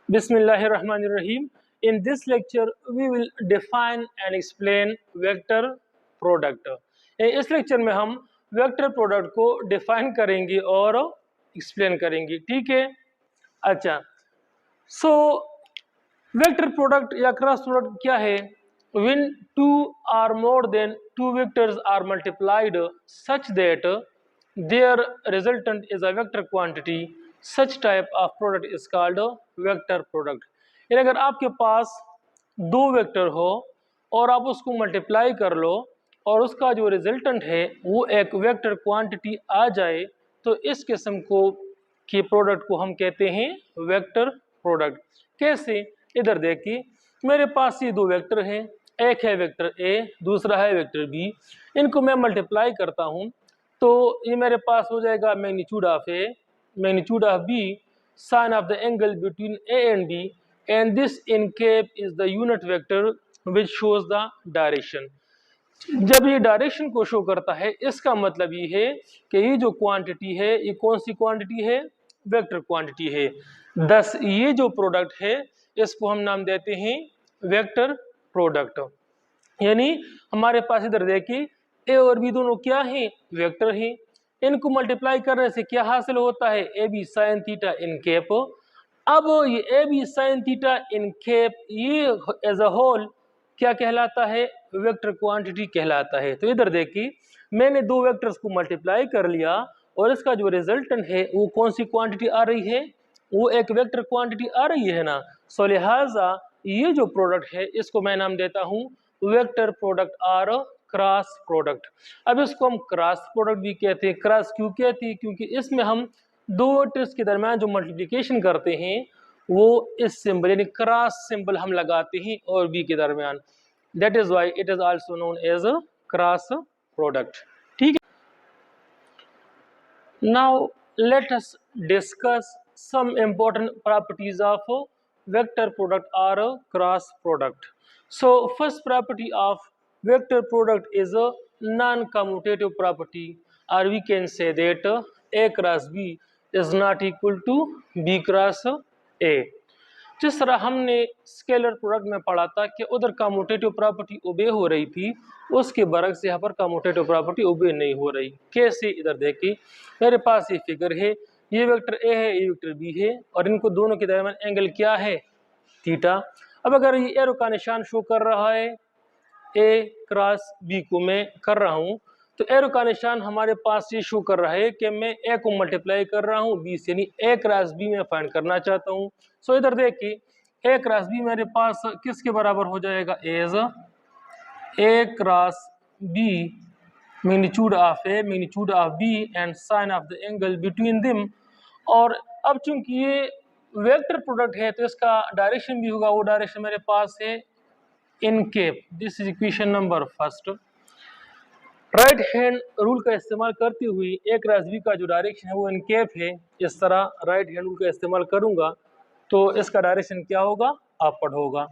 Bismillahirrahmanirrahim. In this lecture, we will define and explain vector product. इस lecture में हम vector product को define करेंगे और एक्सप्लेन करेंगे, ठीक है। अच्छा, सो वेक्टर प्रोडक्ट या क्रॉस प्रोडक्ट क्या है? When two or more than two vectors are multiplied such that their resultant is a vector quantity, such type of product is called vector product. यानी अगर आपके पास दो वेक्टर हो और आप उसको मल्टीप्लाई कर लो और उसका जो रिजल्टेंट है वो एक वेक्टर क्वांटिटी आ जाए, तो इस किस्म को की प्रोडक्ट को हम कहते हैं वेक्टर प्रोडक्ट। कैसे? इधर देखिए, मेरे पास ये दो वेक्टर हैं, एक है वेक्टर ए, दूसरा है वेक्टर बी। इनको मैं मल्टीप्लाई करता हूँ तो ये मेरे पास हो जाएगा magnitude of A, magnitude of B, sine of the angle between A and B, and this n cap is the unit vector which shows the direction. जब ये डायरेक्शन को शो करता है, इसका मतलब ये है कि ये जो क्वांटिटी है ये कौन सी क्वांटिटी है? वेक्टर क्वांटिटी है। दस ये जो प्रोडक्ट है इसको हम नाम देते हैं वेक्टर प्रोडक्ट। यानी हमारे पास इधर देखिए ए और बी दोनों क्या हैं? वेक्टर हैं। इनको मल्टीप्लाई करने से क्या हासिल होता है? A B sine theta n cap. अब ये A B sine theta n cap ये एज अ होल क्या कहलाता है? वेक्टर क्वांटिटी कहलाता है। तो इधर देखिए, मैंने दो वेक्टर्स को मल्टीप्लाई कर लिया और इसका जो रिजल्टेंट है वो कौन सी क्वांटिटी आ रही है? वो एक वेक्टर क्वांटिटी आ रही है ना। सो लिहाजा ये जो प्रोडक्ट है इसको मैं नाम देता हूँ वेक्टर प्रोडक्ट और क्रॉस प्रोडक्ट। अब इसको हम क्रॉस प्रोडक्ट भी कहते हैं। क्रॉस क्यों कहते हैं? क्योंकि इसमें हम दो वेक्टर्स के दरम्यान जो मल्टीप्लिकेशन करते हैं वो इस सिंबल यानी क्रॉस सिंबल हम लगाते हैं और बी के दरमियान। That is why it is also known as a cross product, ठीक है। Now let us discuss some important properties of vector product or cross product. So first property of vector product is a non-commutative property, or we can say that A cross B is not equal to B cross A. जिस तरह हमने scalar product में पढ़ा था कि उधर commutative property ओबे हो रही थी, उसके बरक्स यहाँ पर कम्यूटेटिव प्रॉपर्टी ओबे नहीं हो रही। कैसे? इधर देखिए, मेरे पास ये फिगर है, ये वेक्टर ए है, ये वेक्टर बी है और इनको दोनों के दरमियान एंगल क्या है? थीटा। अब अगर ये एरो का निशान शो कर रहा है, ए क्रॉस बी को मैं कर रहा हूँ, तो एरो का निशान हमारे पास ये शो कर रहा है कि मैं ए को मल्टीप्लाई कर रहा हूँ बी से, यानी ए क्रॉस बी में फाइंड करना चाहता हूँ। सो इधर देखिए, ए क्रॉस बी मेरे पास किसके बराबर हो जाएगा? As A cross B magnitude of A magnitude of B and sine of the angle between them. और अब चूंकि ये वेक्टर प्रोडक्ट है तो इसका डायरेक्शन भी होगा, वो डायरेक्शन मेरे पास है in cap. This is equation number first. Right hand rule का इस्तेमाल करते हुए ए क्रॉस बी का जो डायरेक्शन है वो इन केप है। इस तरह राइट हैंड रूल का इस्तेमाल करूंगा तो इसका डायरेक्शन क्या होगा? अपवर्ड होगा।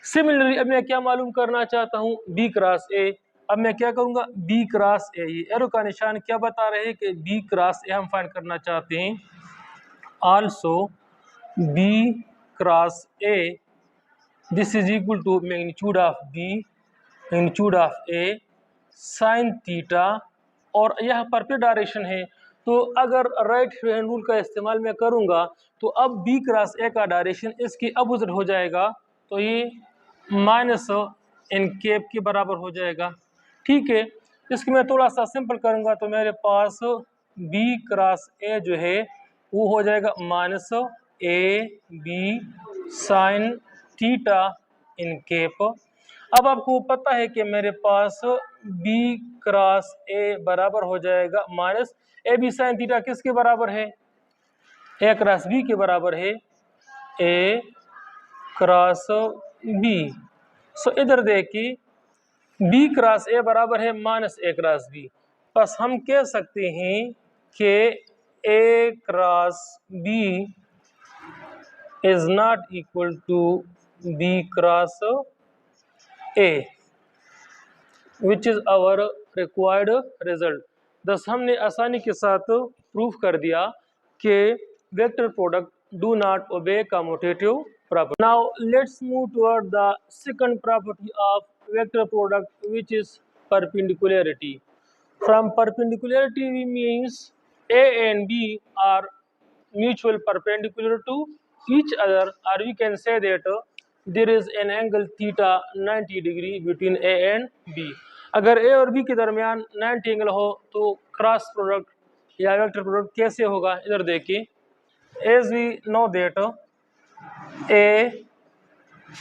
सिमिलरली अब मैं क्या मालूम करना चाहता हूँ? B cross A. अब मैं क्या करूंगा? B cross A. ये एरो का निशान क्या बता रहे हैं कि बी क्रॉस ए हम फाइंड करना चाहते हैं। Also B cross A this is equal to magnitude of B magnitude of A sine theta, और यहाँ पर फिर डायरेक्शन है। तो अगर राइट हैंड रूल का इस्तेमाल मैं करूँगा तो अब बी क्रॉस ए का डायरेक्शन इसकी अपोजिट हो जाएगा, तो ये माइनस इन केप के बराबर हो जाएगा, ठीक है। इसको मैं थोड़ा सा सिंपल करूँगा तो मेरे पास बी क्रॉस ए जो है वो हो जाएगा minus A B sine theta n cap. अब आपको पता है कि मेरे पास बी क्रॉस ए बराबर हो जाएगा minus A B sine theta किसके बराबर है? ए क्रॉस बी के बराबर है, ए क्रॉस बी। सो इधर देखिए, बी क्रॉस ए बराबर है माइनस ए क्रॉस बी। बस हम कह सकते हैं कि A cross B is not equal to B cross A, which is our required result. Thus हमने आसानी के साथ प्रूफ कर दिया कि vector product do not obey commutative property. Now let's move toward the second property of vector product, which is perpendicularity. From perpendicularity we means A and B are mutual perpendicular to each other, or we can say that there is an angle theta 90 degree between A and B. अगर A और B के दरमियान 90 angle हो तो cross product या vector product कैसे होगा, इधर देखिए. As we know that A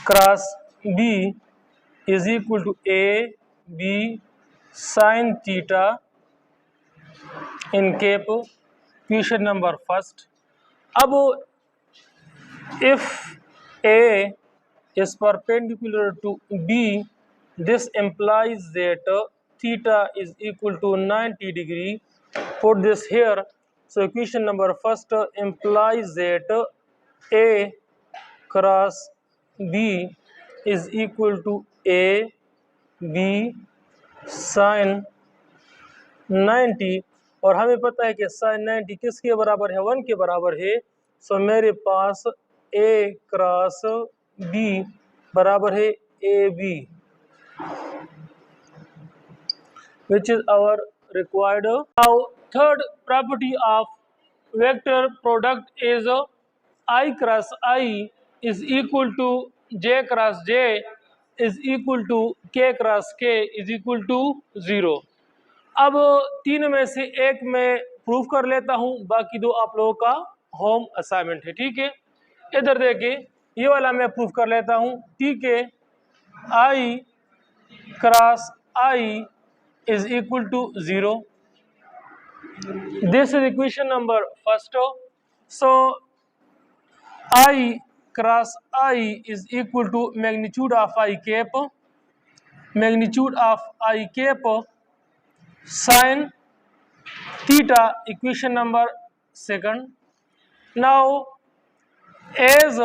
cross B is equal to A B sin theta in cap question number first. अब if A is perpendicular to B, this implies that theta is equal to 90 degree. Put this here. So equation number first implies that A cross B is equal to A B sin 90, और हमें पता है कि sin 90 किसके बराबर है, 1 के बराबर है. सो मेरे पास A क्रॉस B बराबर है AB, which is our required. Now third property of vector product is I cross I is equal to J cross J is equal to K cross K is equal to 0. अब तीन में से एक मैं proof कर लेता हूं, बाकी दो आप लोगों का होम असाइनमेंट है. ठीक है, इधर देखिए, ये वाला मैं प्रूफ कर लेता हूं. ठीक है, I cross I is equal to 0. This is equation number first. So I cross I is equal to magnitude of I cap, magnitude of I cap sin theta, equation number second. Now as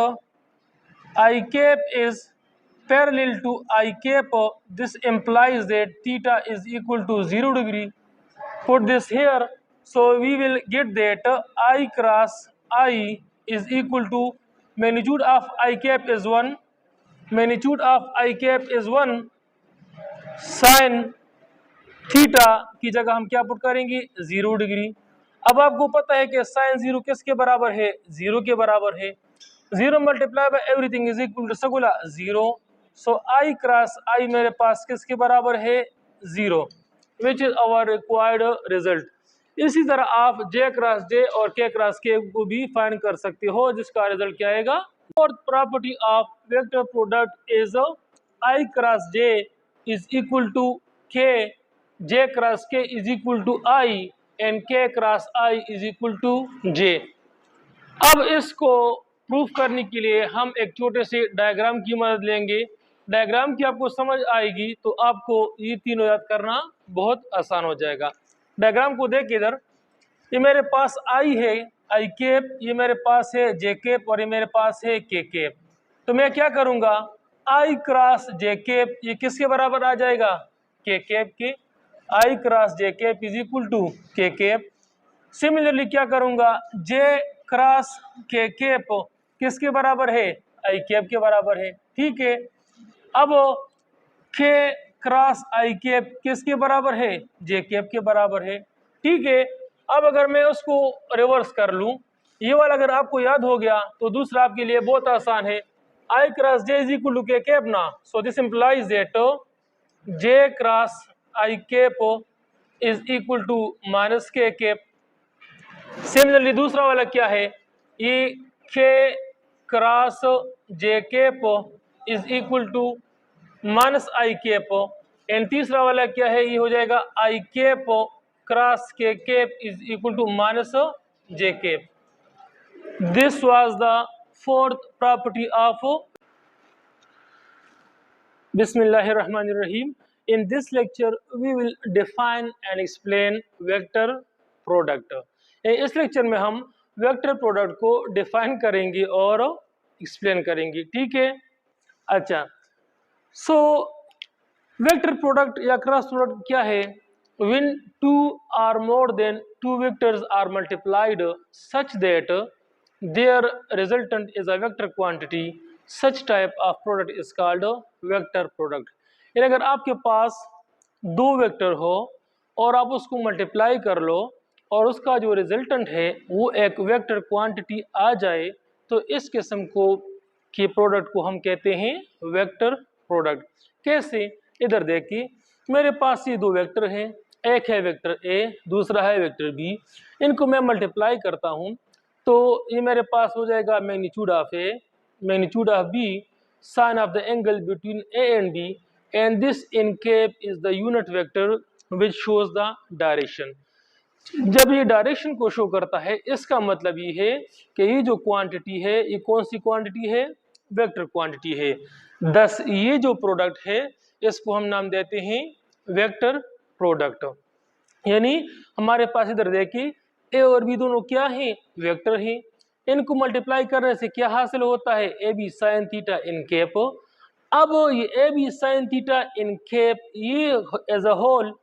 I cap is parallel to I cap, this implies that theta is equal to 0 degree. Put this here. So we will get that I cross I is equal to magnitude of I cap is 1, magnitude of I cap is 1 sin theta की जगह हम क्या put करेंगे, 0 degree. अब आपको पता है कि साइन 0 किसके बराबर है, 0 के बराबर है. 0 multiply by everything is equal to सगुला 0. सो आई क्रॉस आई मेरे पास किसके बराबर है, 0, which is our required result. इसी तरह आप जे क्रॉस जे और के क्रॉस के को भी फाइंड कर सकते हो, जिसका रिजल्ट क्या आएगा. Fourth property of vector product is I cross J is equal to K, J cross K is equal to I and K cross I is equal to J. अब इसको प्रूफ करने के लिए हम एक छोटे से डायग्राम की मदद लेंगे. डायग्राम की आपको समझ आएगी तो आपको ये तीनों याद करना बहुत आसान हो जाएगा. डायग्राम को देख, इधर ये मेरे पास I है, I कैप, ये मेरे पास है J कैप और ये मेरे पास है K कैप. तो मैं क्या करूँगा, I क्रॉस J कैप ये किसके बराबर आ जाएगा, K cap K. I cross J cap is equal to K cap. Similarly क्या करूंगा, J क्रॉस K कैप किसके बराबर है, I कैप के बराबर है. ठीक है, अब K क्रॉस I कैप किसके बराबर है, J कैप के बराबर है. ठीक है, अब अगर मैं उसको रिवर्स कर लूं, ये वाला अगर आपको याद हो गया तो दूसरा आपके लिए बहुत आसान है. I cross J is equal to K cap ना. So this implies that J cross I cap is equal to minus K cap. Similarly दूसरा वाला क्या है, ये K cross J cap is equal to minus I cap. And तीसरा वाला क्या है, ये हो जाएगा I cap cross K cap is equal to minus J cap. This was the fourth property of. बिस्मिल्लाहिर्रहमानिर्रहीम. In this lecture we will define and explain vector product. इस lecture में हम वेक्टर प्रोडक्ट को डिफाइन करेंगे और explain करेंगे. ठीक है, अच्छा. सो वेक्टर प्रोडक्ट या क्रॉस प्रोडक्ट क्या है, when two or more than two vectors are multiplied such that their resultant is a vector quantity, such type of product is called a vector product. यानी अगर आपके पास दो vector हो और आप उसको मल्टीप्लाई कर लो और उसका जो रिजल्टेंट है वो एक वेक्टर क्वांटिटी आ जाए, तो इस किस्म को के प्रोडक्ट को हम कहते हैं वेक्टर प्रोडक्ट। कैसे? इधर देखिए, मेरे पास ये दो वेक्टर हैं, एक है वेक्टर ए, दूसरा है वेक्टर बी। इनको मैं मल्टीप्लाई करता हूँ तो ये मेरे पास हो जाएगा magnitude of A, magnitude of B, sine of the angle between A and B, and this n cap is the unit vector which shows the direction. जब ये डायरेक्शन को शो करता है इसका मतलब ये है कि ये जो क्वांटिटी है ये कौन सी क्वांटिटी है? वेक्टर क्वांटिटी है। दस ये जो प्रोडक्ट है इसको हम नाम देते हैं वेक्टर प्रोडक्ट। यानी हमारे पास इधर देखिए ए और बी दोनों क्या हैं? वेक्टर हैं। इनको मल्टीप्लाई करने से क्या हासिल होता है? A B sine theta n cap. अब ये A B sine theta n cap ये एज अ होल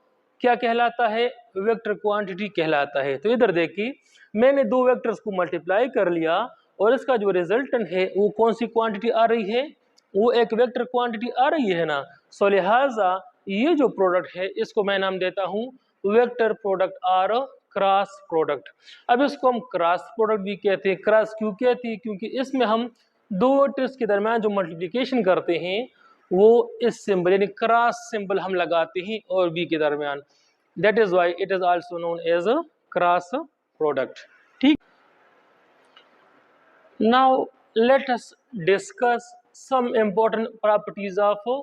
क्या कहलाता है? वेक्टर क्वांटिटी कहलाता है। तो इधर देखिए मैंने दो वेक्टर्स को मल्टीप्लाई कर लिया और इसका जो रिजल्टेंट है वो कौन सी क्वांटिटी आ रही है? वो एक वेक्टर क्वांटिटी आ रही है ना। सो लिहाजा ये जो प्रोडक्ट है इसको मैं नाम देता हूँ वेक्टर प्रोडक्ट और क्रॉस प्रोडक्ट। अब इसको हम क्रॉस प्रोडक्ट भी कहते हैं। क्रॉस क्यों कहते हैं? क्योंकि इसमें हम दो वेक्टर्स के दरम्यान जो मल्टीप्लिकेशन करते हैं वो इस सिंबल यानी क्रॉस सिंबल हम लगाते हैं और बी के दरमियान। That is why it is also known as a cross product. ठीक, now let us discuss some important properties of a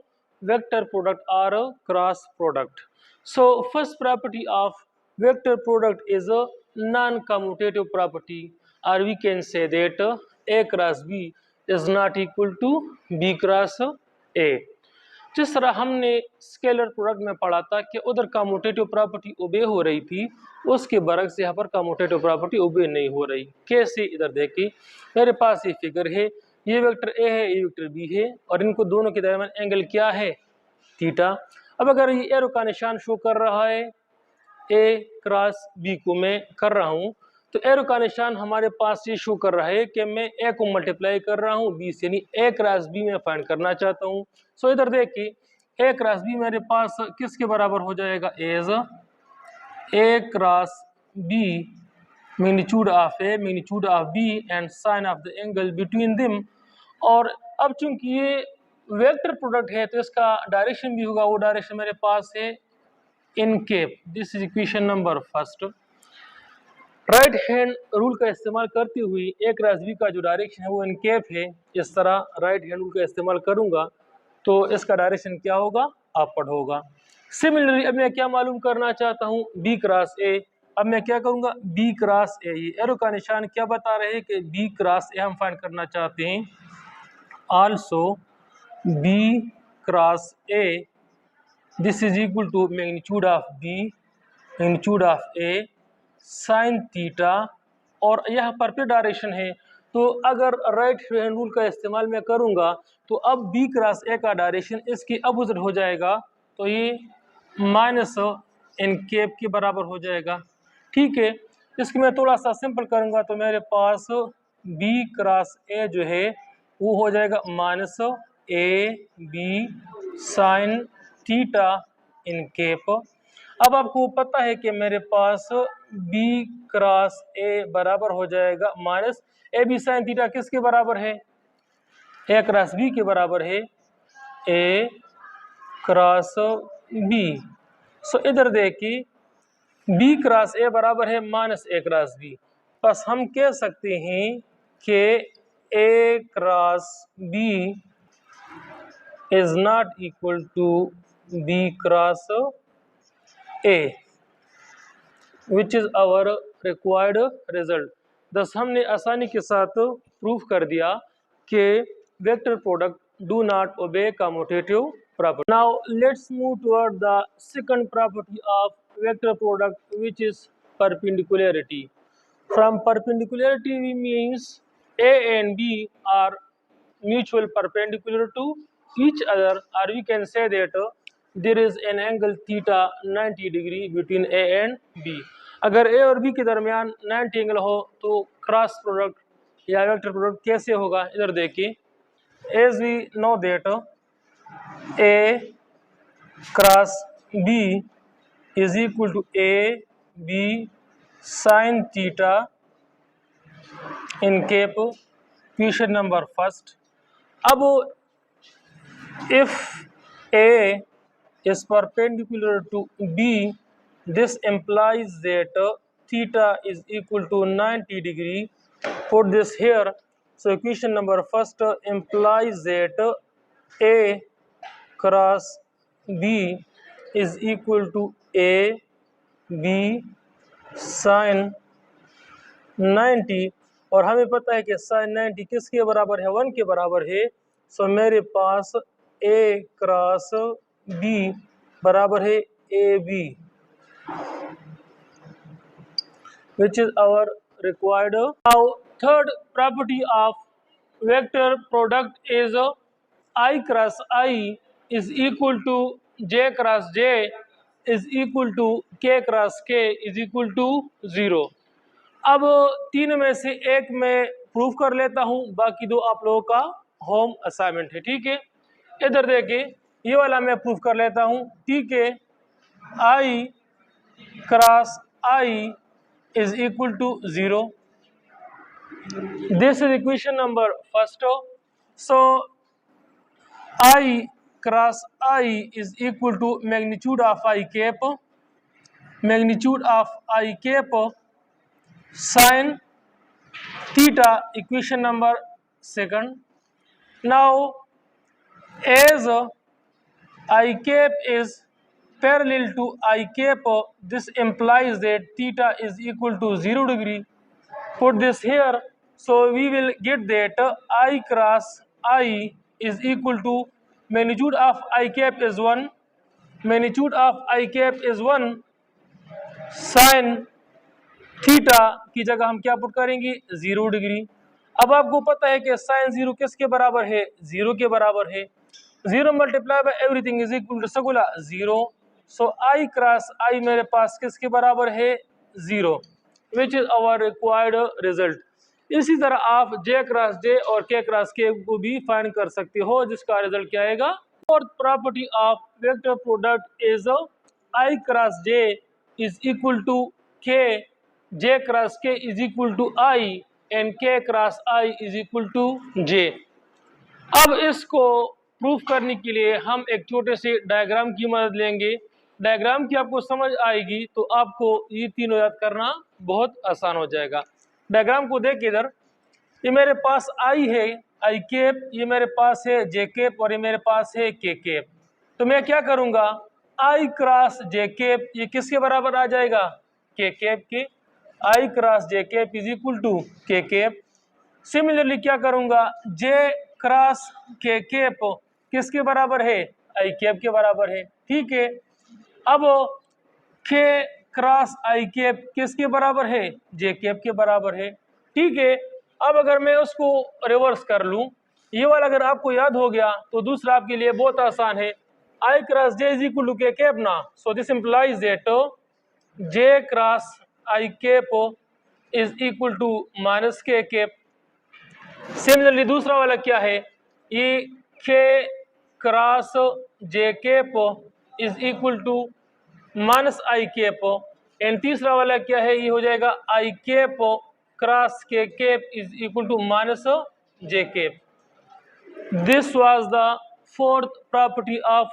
vector product or a cross product. So first property of vector product is a non-commutative property, or we can say that A cross B is not equal to B cross A. जिस तरह हमने scalar product में पढ़ा था कि उधर commutative property ओबे हो रही थी, उसके बरक्स यहाँ पर कम्यूटेटिव प्रॉपर्टी ओबे नहीं हो रही। कैसे? इधर देखिए मेरे पास ये फिगर है, ये वेक्टर ए है, ये वेक्टर बी है और इनको दोनों के दरमियान एंगल क्या है? थीटा। अब अगर ये एरो का निशान शो कर रहा है ए क्रॉस बी को मैं कर रहा हूँ, तो एरो का निशान हमारे पास ये शो कर रहा है कि मैं ए को मल्टीप्लाई कर रहा हूँ बी से, यानी ए क्रॉस बी में फाइंड करना चाहता हूँ। सो इधर देखिए ए क्रॉस बी मेरे पास किसके बराबर हो जाएगा? As A cross B magnitude of A magnitude of B and sine of the angle between them. और अब चूंकि ये वेक्टर प्रोडक्ट है तो इसका डायरेक्शन भी होगा, वो डायरेक्शन मेरे पास है in cap. This is equation number first. Right hand rule का इस्तेमाल करते हुए ए क्रॉस बी का जो डायरेक्शन है वो इन केप है। इस तरह राइट हैंड रूल का इस्तेमाल करूंगा तो इसका डायरेक्शन क्या होगा? अपवर्ड होगा। सिमिलरली अब मैं क्या मालूम करना चाहता हूँ? B cross A. अब मैं क्या करूंगा? B cross A. ये एरो का निशान क्या बता रहे हैं कि बी क्रॉस ए हम फाइंड करना चाहते हैं। Also B cross A this is equal to magnitude of B magnitude of A sine theta, और यहाँ पर फिर डायरेक्शन है। तो अगर राइट हैंड रूल का इस्तेमाल मैं करूँगा तो अब बी क्रॉस ए का डायरेक्शन इसकी अपोजिट हो जाएगा, तो ये माइनस इन केप के बराबर हो जाएगा। ठीक है, इसको मैं थोड़ा सा सिंपल करूँगा तो मेरे पास बी क्रॉस ए जो है वो हो जाएगा minus A B sine theta n cap. अब आपको पता है कि मेरे पास बी क्रॉस ए बराबर हो जाएगा minus A B sine theta किसके बराबर है? ए क्रॉस बी के बराबर है ए क्रॉस बी। सो इधर देखिए बी क्रॉस ए बराबर है माइनस ए क्रॉस बी। बस हम कह सकते हैं कि A cross B is not equal to B cross A, which is our required result. Thus हमने आसानी के साथ प्रूफ कर दिया कि vector product do not obey commutative property. Now let's move toward the second property of vector product which is perpendicularity. From perpendicularity we means A and B are mutual perpendicular to each other, or we can say that there is an angle theta 90 degree between A and B। अगर A और B के दरमियान 90 angle हो तो cross product या vector product कैसे होगा? इधर देखिए as we know that A cross B is equal to A B sin theta in cap. Question number first. अब if A is perpendicular to B, this implies that theta is equal to 90 degree. Put this here. So equation number first implies that A cross B is equal to A B sin 90, और हमें पता है कि sin 90 किसके बराबर है, 1 के बराबर है. सो मेरे पास A क्रॉस B बराबर है AB, which is our required. Now third property of vector product is I cross I is equal to J cross J is equal to K cross K is equal to 0. अब तीन में से एक मैं proof कर लेता हूं, बाकी दो आप लोगों का होम असाइनमेंट है. ठीक है, इधर देखिए, ये वाला मैं प्रूफ कर लेता हूं. ठीक है, I cross I is equal to 0. This is equation number first. So I cross I is equal to magnitude of I cap, magnitude of I cap sin theta, equation number second. Now as I cap is parallel to I cap, this implies that theta is equal to 0 degree. Put this here. So we will get that I cross I is equal to magnitude of I cap is 1, magnitude of I cap is 1 sin theta की जगह हम क्या put करेंगे, 0 degree. अब आपको पता है कि साइन 0 किसके बराबर है, 0 के बराबर है. 0 multiply by everything is equal to सगुला 0. सो आई क्रॉस आई मेरे पास किसके बराबर है, 0, which is our required result. इसी तरह आप जे क्रॉस जे और के क्रॉस के को भी फाइंड कर सकते हो, जिसका रिजल्ट क्या आएगा. Fourth property of vector product is I cross J is equal to K, J cross K is equal to I and K cross I is equal to J. अब इसको प्रूफ करने के लिए हम एक छोटे से डायग्राम की मदद लेंगे. डायग्राम की आपको समझ आएगी तो आपको ये तीनों याद करना बहुत आसान हो जाएगा. डायग्राम को देख इधर, ये मेरे पास I है, I कैप, ये मेरे पास है J कैप और ये मेरे पास है K कैप. तो मैं क्या करूँगा, I क्रॉस J कैप ये किसके बराबर आ जाएगा, K cap K. I cross J cap is equal to K cap. Similarly क्या करूंगा, J क्रॉस K कैप किसके बराबर है, I कैप के बराबर है. ठीक है, अब K क्रॉस I कैप किसके बराबर है, J कैप के बराबर है. ठीक है, अब अगर मैं उसको रिवर्स कर लूं, ये वाला अगर आपको याद हो गया तो दूसरा आपके लिए बहुत आसान है. I cross J is equal to K cap ना. So this implies that J cross I cap is equal to minus K cap. Similarly दूसरा वाला क्या है, ये K cross J cap is equal to minus I cap. And तीसरा वाला क्या है, ये हो जाएगा I cap cross K cap is equal to minus J cap. This was the fourth property of.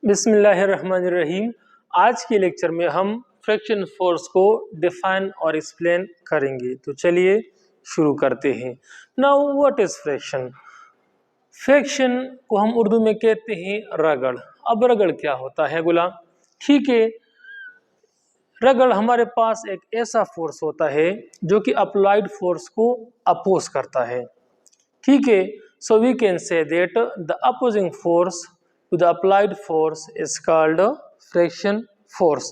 बिस्मिल्लाहिर्रहमानिर्रहीम. आज के लेक्चर में हम फ्रिक्शन फोर्स को डिफाइन और एक्सप्लेन करेंगे. तो चलिए शुरू करते हैं. Now what is friction. Friction को हम उर्दू में कहते हैं रगड़. अब रगड़ क्या होता है गुलाम. ठीक है, रगड़ हमारे पास एक ऐसा फोर्स होता है जो कि अप्लाइड फोर्स को अपोज करता है. ठीक है, so we can say that the opposing force to the applied force is called friction force,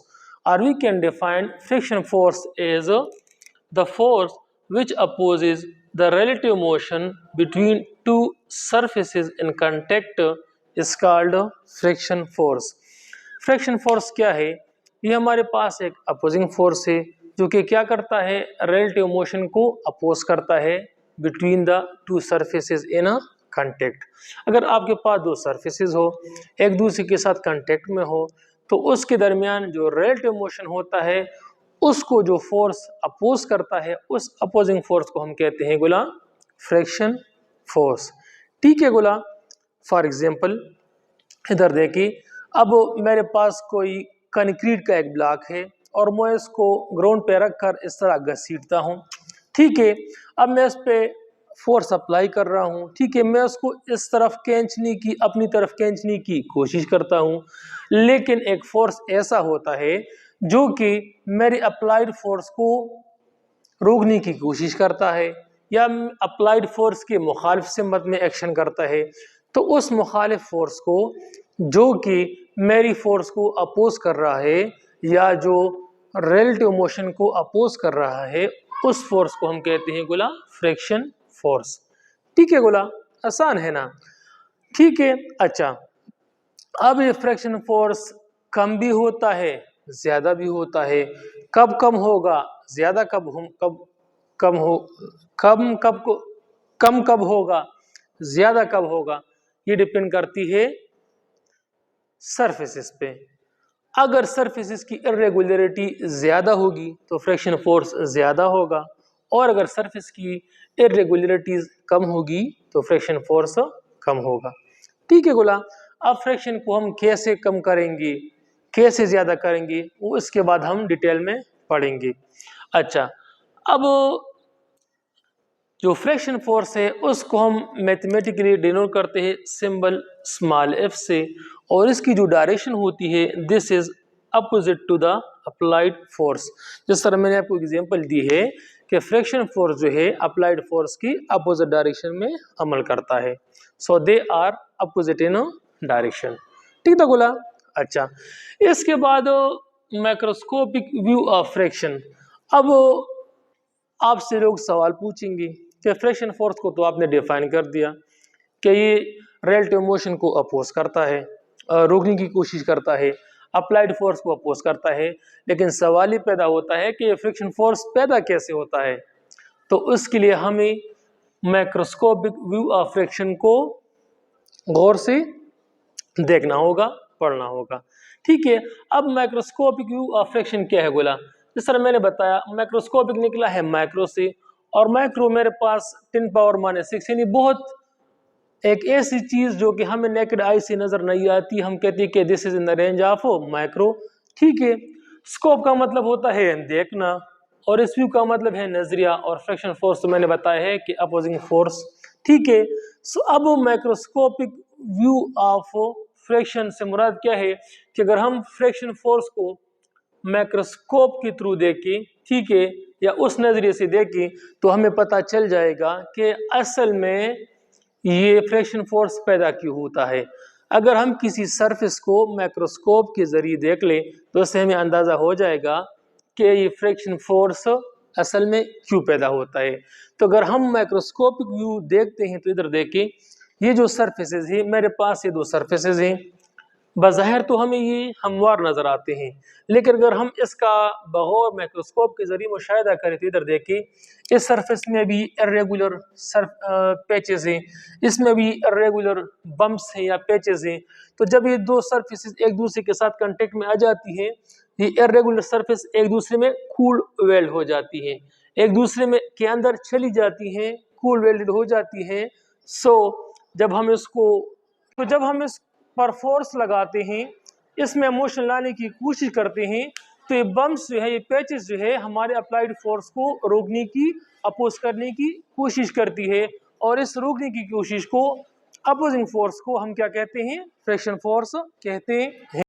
or we can define friction force as the force which opposes the relative motion between two surfaces in contact is called friction force. friction force क्या है, ये हमारे पास एक opposing force है जो कि क्या करता है, relative motion को अपोज करता है. Between the two surfaces in a contact. अगर आपके पास दो सरफेसेस हो, एक दूसरे के साथ कांटेक्ट में हो, तो उसके दरमियान जो रिलेटिव मोशन होता है उसको जो फोर्स अपोज करता है उस अपोजिंग फोर्स को हम कहते हैं गोला फ्रिक्शन फोर्स। ठीक है गोला, फॉर एग्जांपल इधर देखिए, अब मेरे पास कोई कंक्रीट का एक ब्लॉक है और मैं इसको ग्राउंड पे रखकर इस तरह घसीटता हूँ। ठीक है, अब मैं इस पे फोर्स अप्लाई कर रहा हूँ। ठीक है, मैं उसको इस तरफ खींचने की, अपनी तरफ खींचने की कोशिश करता हूँ, लेकिन एक फोर्स ऐसा होता है जो कि मेरी अप्लाइड फोर्स को रोकने की कोशिश करता है या अप्लाइड फोर्स के मुखालिफ सिमत में एक्शन करता है। तो उस मुखालिफ फोर्स को जो कि मेरी फोर्स को अपोज कर रहा है या जो रिलेटिव मोशन को अपोज कर रहा है, उस फोर्स को हम कहते हैं गोला फ्रिक्शन फोर्स। ठीक है गोला, आसान है ना। ठीक है, अच्छा, अब ये फ्रिक्शन फोर्स कम भी होता है, ज्यादा भी होता है। कब कम होगा, ज्यादा कब कम हो, कम कब होगा, ज्यादा कब होगा, ये डिपेंड करती है सरफेसेस पे। अगर सरफेसेस की इरेगुलरिटी ज्यादा होगी तो फ्रिक्शन फोर्स ज्यादा होगा, और अगर सरफेस की इरेगुलरिटीज कम होगी तो फ्रिक्शन फोर्स कम होगा। ठीक है गोला, अब फ्रिक्शन को हम कैसे कम करेंगे, कैसे ज्यादा करेंगे, वो इसके बाद हम डिटेल में पढ़ेंगे। अच्छा, अब जो फ्रिक्शन फोर्स है उसको हम मैथमेटिकली डिनोट करते हैं सिंबल स्मॉल f से, और इसकी जो डायरेक्शन होती है this is opposite to the applied force. जिस तरह मैंने आपको एग्जांपल दी है कि फ्रिक्शन फोर्स जो है अप्लाइड फोर्स की अपोजिट डायरेक्शन में अमल करता है, so they are opposite in direction. ठीक था गोला। अच्छा, इसके बाद माइक्रोस्कोपिक व्यू ऑफ फ्रिक्शन। अब आपसे लोग सवाल पूछेंगे कि फ्रिक्शन फोर्स को तो आपने डिफाइन कर दिया कि ये रिलेटिव मोशन को अपोज करता है, रोकने की कोशिश करता है, अप्लाइड फोर्स को अपोज करता है, लेकिन सवाल ही पैदा होता है कि फ्रिक्शन फोर्स पैदा कैसे होता है। तो उसके लिए हमें माइक्रोस्कोपिक व्यू ऑफ फ्रिक्शन को गौर से देखना होगा, पढ़ना होगा। ठीक है, अब माइक्रोस्कोपिक व्यू ऑफ फ्रिक्शन क्या है बोला, जिस तरह मैंने बताया माइक्रोस्कोपिक निकला है माइक्रो से, और माइक्रो मेरे पास 10⁻⁻⁶ यानी बहुत एक ऐसी चीज जो कि हमें नेकेड आई से नजर नहीं आती, हम कहते हैं कि this is in the range of micro. ठीक है, स्कोप का मतलब होता है देखना, और इस व्यू का मतलब है नजरिया, और फ्रिक्शन फोर्स तो मैंने बताया है कि अपोजिंग फोर्स। ठीक है, सो अब माइक्रोस्कोपिक व्यू ऑफ फ्रिक्शन से मुराद क्या है कि अगर हम फ्रिक्शन फोर्स को माइक्रोस्कोप के थ्रू देखें, ठीक है, या उस नजरिए से देखें, तो हमें पता चल जाएगा कि असल में ये फ्रिक्शन फोर्स पैदा क्यों होता है। अगर हम किसी सरफेस को माइक्रोस्कोप के जरिए देख लें तो उससे हमें अंदाजा हो जाएगा कि ये फ्रिक्शन फोर्स असल में क्यों पैदा होता है। तो अगर हम माइक्रोस्कोपिक व्यू देखते हैं तो इधर देखें, ये जो सरफेसेस है मेरे पास, ये दो सरफेसेस हैं, बज़ाहिर तो हमें ये हमवार नजर आते हैं, लेकिन अगर हम इसका बगौर माइक्रोस्कोप के जरिए मुशाहिदा करें तो इधर देखिए, इस सरफेस में भी इर्रेगुलर पैचेस हैं, इसमें भी इर्रेगुलर बम्प्स हैं या पैचेस हैं। तो जब ये दो सरफेसेस एक दूसरे के साथ कांटेक्ट में आ जाती हैं, ये इर्रेगुलर सरफेस एक दूसरे में कूल वेल्ड हो जाती हैं, एक दूसरे में के अंदर चली जाती हैं, कूल वेल्डेड हो जाती हैं। जब हम इसको जब हम इस पर फोर्स लगाते हैं, इसमें मोशन लाने की कोशिश करते हैं, तो ये बम्स जो है, ये पैचेस जो है, हमारे अप्लाइड फोर्स को रोकने की, अपोज करने की कोशिश करती है, और इस रोकने की कोशिश को, अपोजिंग फोर्स को हम क्या कहते हैं, फ्रिक्शन फोर्स कहते हैं।